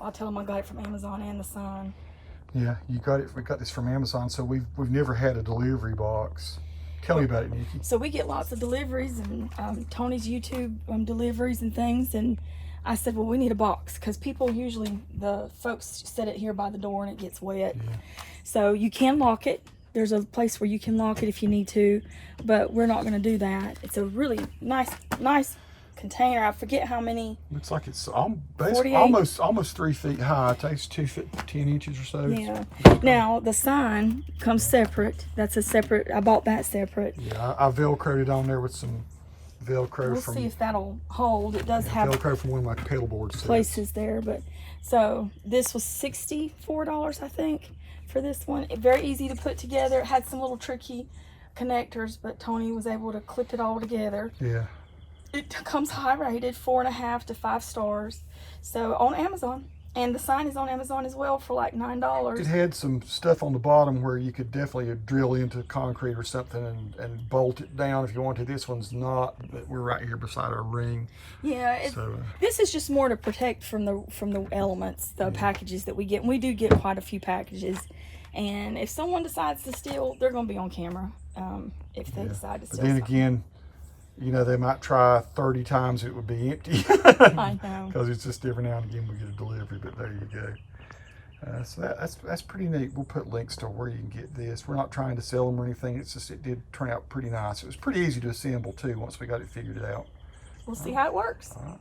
I'll tell them I got it from Amazon and the Sun. Yeah, you got it. We got this from Amazon, so we've never had a delivery box. Tell me about it, Nikki. So we get lots of deliveries and Tony's YouTube deliveries and things, and I said, well, we need a box because people usually, the folks set it here by the door and it gets wet. Yeah. So you can lock it. There's a place where you can lock it if you need to, but we're not going to do that. It's a really nice container. I forget how many. Looks like it's 48. almost 3 feet high. It takes 2 feet 10 inches or so. Yeah. Now the sign comes separate. That's a separate. I bought that separate. Yeah, I velcroed it on there with some Velcro We'll from see if that'll hold. It does have Velcro from one of my paddleboard sets. places there, but so this was $64, I think, for this one. Very easy to put together. It had some little tricky connectors, but Tony was able to clip it all together. Yeah. It comes high rated, 4.5 to 5 stars. So on Amazon, and the sign is on Amazon as well for like $9. It had some stuff on the bottom where you could definitely drill into concrete or something and bolt it down if you wanted. This one's not, but we're right here beside our ring. Yeah, So this is just more to protect from the elements, the packages that we get. And we do get quite a few packages. And if someone decides to steal, they're going to be on camera if they decide to steal. But then something. again, you know, they might try 30 times, it would be empty. I know. Because it's just every now and again we get a delivery, but there you go. So that's pretty neat. We'll put links to where you can get this. We're not trying to sell them or anything. It's just, it did turn out pretty nice. It was pretty easy to assemble too once we got it figured out. We'll see how it works. All right.